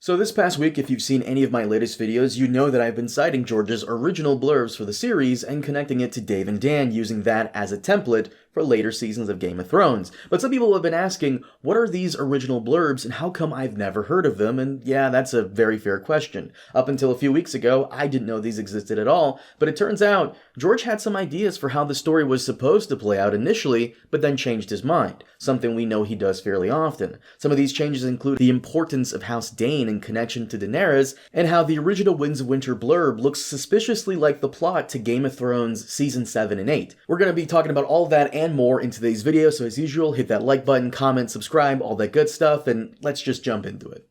So this past week, if you've seen any of my latest videos, you know that I've been citing George's original blurbs for the series and connecting it to Dave and Dan, using that as a template for later seasons of Game of Thrones. But some people have been asking, what are these original blurbs and how come I've never heard of them? And yeah, that's a very fair question. Up until a few weeks ago, I didn't know these existed at all, but it turns out George had some ideas for how the story was supposed to play out initially, but then changed his mind, something we know he does fairly often. Some of these changes include the importance of House Dayne in connection to Daenerys, and how the original Winds of Winter blurb looks suspiciously like the plot to Game of Thrones Season 7 and 8. We're going to be talking about all that and more in today's video, so as usual, hit that like button, comment, subscribe, all that good stuff, and let's just jump into it.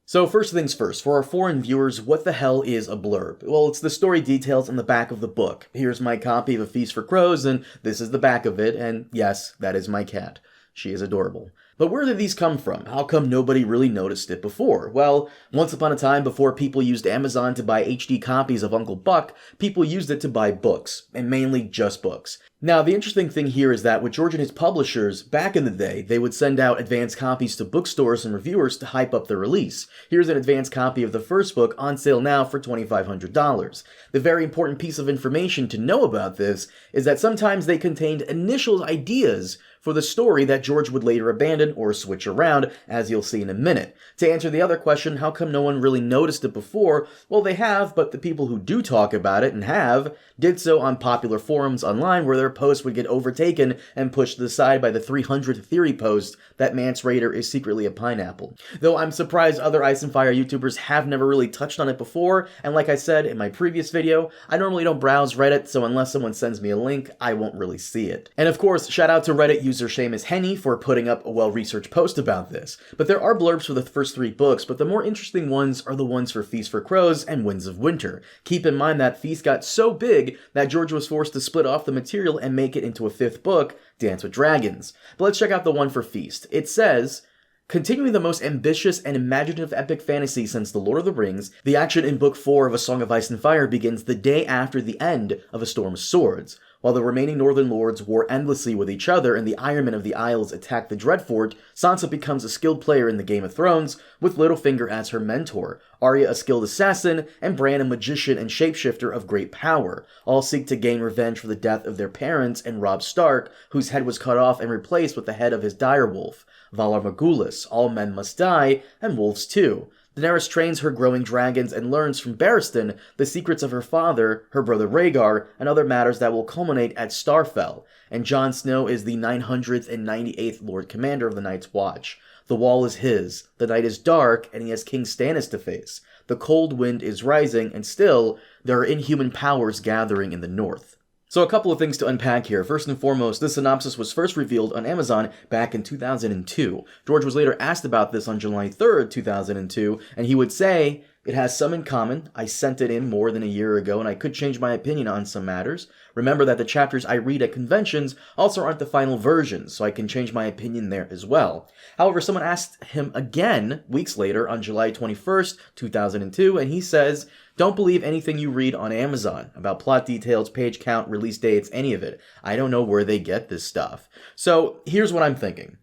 So first things first, for our foreign viewers, what the hell is a blurb? Well, it's the story details on the back of the book. Here's my copy of A Feast for Crows, and this is the back of it, and yes, that is my cat. She is adorable. But where did these come from? How come nobody really noticed it before? Well, once upon a time, before people used Amazon to buy HD copies of Uncle Buck, people used it to buy books, and mainly just books. Now, the interesting thing here is that with George and his publishers, back in the day, they would send out advance copies to bookstores and reviewers to hype up the release. Here's an advance copy of the first book on sale now for $2,500. The very important piece of information to know about this is that sometimes they contained initial ideas for the story that George would later abandon or switch around, as you'll see in a minute. To answer the other question, how come no one really noticed it before? Well, they have, but the people who do talk about it and have, did so on popular forums online where their posts would get overtaken and pushed to the side by the 300th theory post that Mance Rayder is secretly a pineapple. Though I'm surprised other Ice and Fire YouTubers have never really touched on it before, and like I said in my previous video, I normally don't browse Reddit, so unless someone sends me a link, I won't really see it. And of course, shout out to Reddit user Seamus Henny for putting up a well-researched post about this. But there are blurbs for the first 3 books, but the more interesting ones are the ones for Feast for Crows and Winds of Winter. Keep in mind that Feast got so big that George was forced to split off the material and make it into a 5th book, Dance with Dragons. But let's check out the one for Feast. It says, continuing the most ambitious and imaginative epic fantasy since The Lord of the Rings, the action in Book 4 of A Song of Ice and Fire begins the day after the end of A Storm of Swords. While the remaining Northern Lords war endlessly with each other and the Ironmen of the Isles attack the Dreadfort, Sansa becomes a skilled player in the Game of Thrones, with Littlefinger as her mentor, Arya a skilled assassin, and Bran a magician and shapeshifter of great power. All seek to gain revenge for the death of their parents and Robb Stark, whose head was cut off and replaced with the head of his direwolf. Valar Morghulis, all men must die, and wolves too. Daenerys trains her growing dragons and learns from Barristan the secrets of her father, her brother Rhaegar, and other matters that will culminate at Starfell. And Jon Snow is the 998th Lord Commander of the Night's Watch. The wall is his, the night is dark, and he has King Stannis to face. The cold wind is rising, and still, there are inhuman powers gathering in the north. So a couple of things to unpack here. First and foremost, this synopsis was first revealed on Amazon back in 2002. George was later asked about this on July 3rd, 2002, and he would say, "It has some in common. I sent it in more than a year ago, and I could change my opinion on some matters. Remember that the chapters I read at conventions also aren't the final versions, so I can change my opinion there as well." However, someone asked him again weeks later on July 21st, 2002, and he says, "Don't believe anything you read on Amazon about plot details, page count, release dates, any of it. I don't know where they get this stuff." So here's what I'm thinking.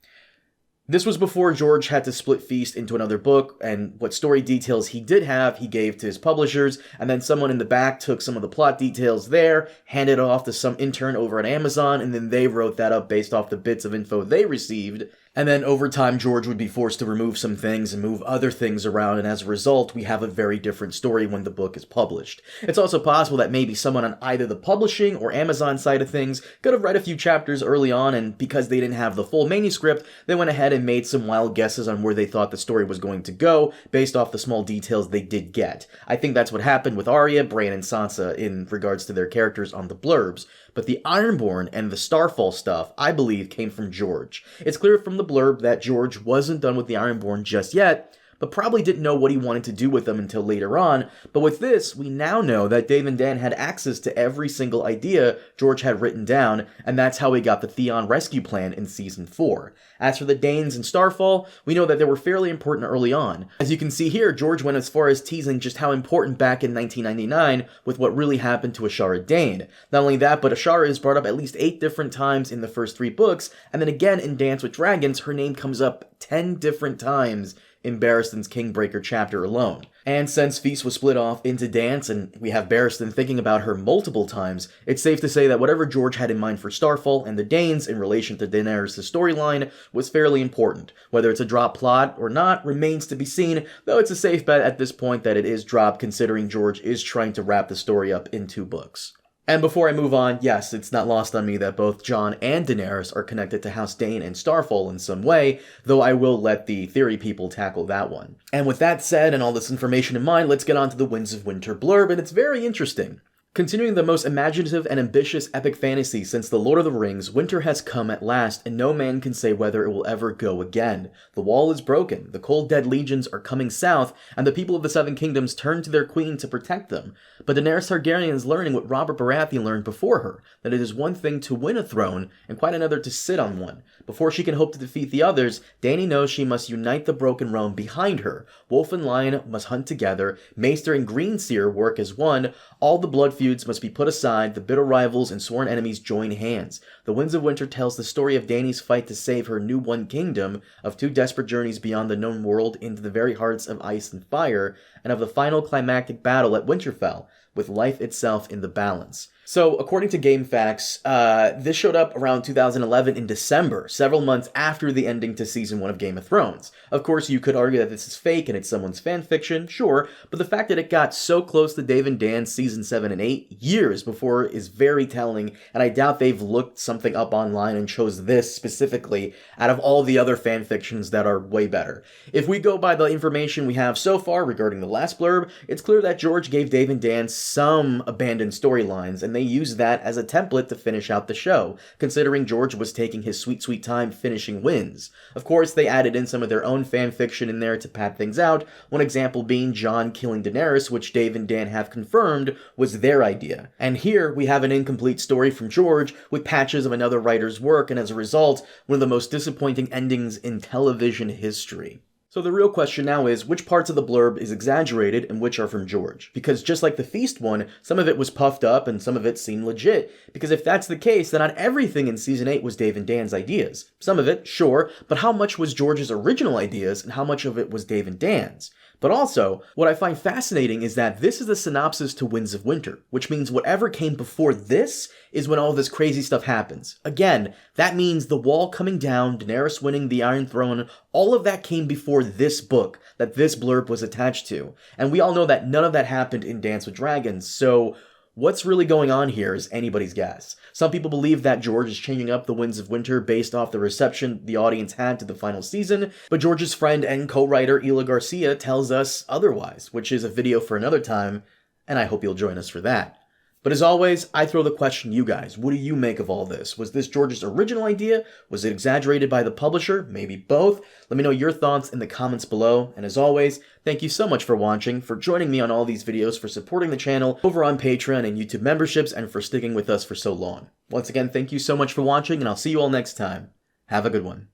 This was before George had to split Feast into another book, and what story details he did have, he gave to his publishers, and then someone in the back took some of the plot details there, handed it off to some intern over at Amazon, and then they wrote that up based off the bits of info they received. And then over time, George would be forced to remove some things and move other things around, and as a result, we have a very different story when the book is published. It's also possible that maybe someone on either the publishing or Amazon side of things could have read a few chapters early on, and because they didn't have the full manuscript, they went ahead and made some wild guesses on where they thought the story was going to go, based off the small details they did get. I think that's what happened with Arya, Bran, and Sansa in regards to their characters on the blurbs. But the Ironborn and the Starfall stuff, I believe, came from George. It's clear from the blurb that George wasn't done with the Ironborn just yet, but probably didn't know what he wanted to do with them until later on. But with this, we now know that Dave and Dan had access to every single idea George had written down, and that's how we got the Theon rescue plan in Season 4. As for the Daynes and Starfall, we know that they were fairly important early on. As you can see here, George went as far as teasing just how important back in 1999 with what really happened to Ashara Dayne. Not only that, but Ashara is brought up at least 8 different times in the first 3 books, and then again in Dance with Dragons, her name comes up 10 different times in Barristan's Kingbreaker chapter alone. And since Feast was split off into Dance, and we have Barristan thinking about her multiple times, it's safe to say that whatever George had in mind for Starfall and the Daynes in relation to Daenerys' storyline was fairly important. Whether it's a drop plot or not remains to be seen, though it's a safe bet at this point that it is dropped considering George is trying to wrap the story up in 2 books. And before I move on, yes, it's not lost on me that both Jon and Daenerys are connected to House Dayne and Starfall in some way, though I will let the theory people tackle that one. And with that said and all this information in mind, let's get on to the Winds of Winter blurb, and it's very interesting. Continuing the most imaginative and ambitious epic fantasy since The Lord of the Rings, winter has come at last, and no man can say whether it will ever go again. The wall is broken, the cold dead legions are coming south, and the people of the Seven Kingdoms turn to their queen to protect them. But Daenerys Targaryen is learning what Robert Baratheon learned before her, that it is one thing to win a throne, and quite another to sit on one. Before she can hope to defeat the others, Dany knows she must unite the broken realm behind her. Wolf and Lion must hunt together, Maester and Greenseer work as one, all the blood feuds must be put aside, the bitter rivals and sworn enemies join hands. The Winds of Winter tells the story of Dany's fight to save her new one kingdom, of 2 desperate journeys beyond the known world into the very hearts of ice and fire, and of the final climactic battle at Winterfell, with life itself in the balance. So, according to GameFAQs, this showed up around 2011 in December, several months after the ending to Season 1 of Game of Thrones. Of course, you could argue that this is fake and it's someone's fanfiction, sure, but the fact that it got so close to Dave and Dan's Season 7 and 8 years before is very telling, and I doubt they've looked something up online and chose this specifically out of all the other fanfictions that are way better. If we go by the information we have so far regarding the last blurb, it's clear that George gave Dave and Dan some abandoned storylines, and they used that as a template to finish out the show, considering George was taking his sweet, sweet time finishing Winds. Of course, they added in some of their own fanfiction in there to pad things out, one example being Jon killing Daenerys, which Dave and Dan have confirmed was their idea. And here, we have an incomplete story from George, with patches of another writer's work, and as a result, one of the most disappointing endings in television history. So the real question now is, which parts of the blurb is exaggerated and which are from George? Because just like the Feast one, some of it was puffed up and some of it seemed legit. Because if that's the case, then not everything in Season 8 was Dave and Dan's ideas. Some of it, sure, but how much was George's original ideas and how much of it was Dave and Dan's? But also, what I find fascinating is that this is the synopsis to Winds of Winter, which means whatever came before this is when all this crazy stuff happens. Again, that means the wall coming down, Daenerys winning the Iron Throne, all of that came before this book that this blurb was attached to. And we all know that none of that happened in Dance with Dragons, so what's really going on here is anybody's guess. Some people believe that George is changing up the Winds of Winter based off the reception the audience had to the final season, but George's friend and co-writer Hila Garcia tells us otherwise, which is a video for another time, and I hope you'll join us for that. But as always, I throw the question to you guys. What do you make of all this? Was this George's original idea? Was it exaggerated by the publisher? Maybe both? Let me know your thoughts in the comments below. And as always, thank you so much for watching, for joining me on all these videos, for supporting the channel over on Patreon and YouTube memberships, and for sticking with us for so long. Once again, thank you so much for watching, and I'll see you all next time. Have a good one.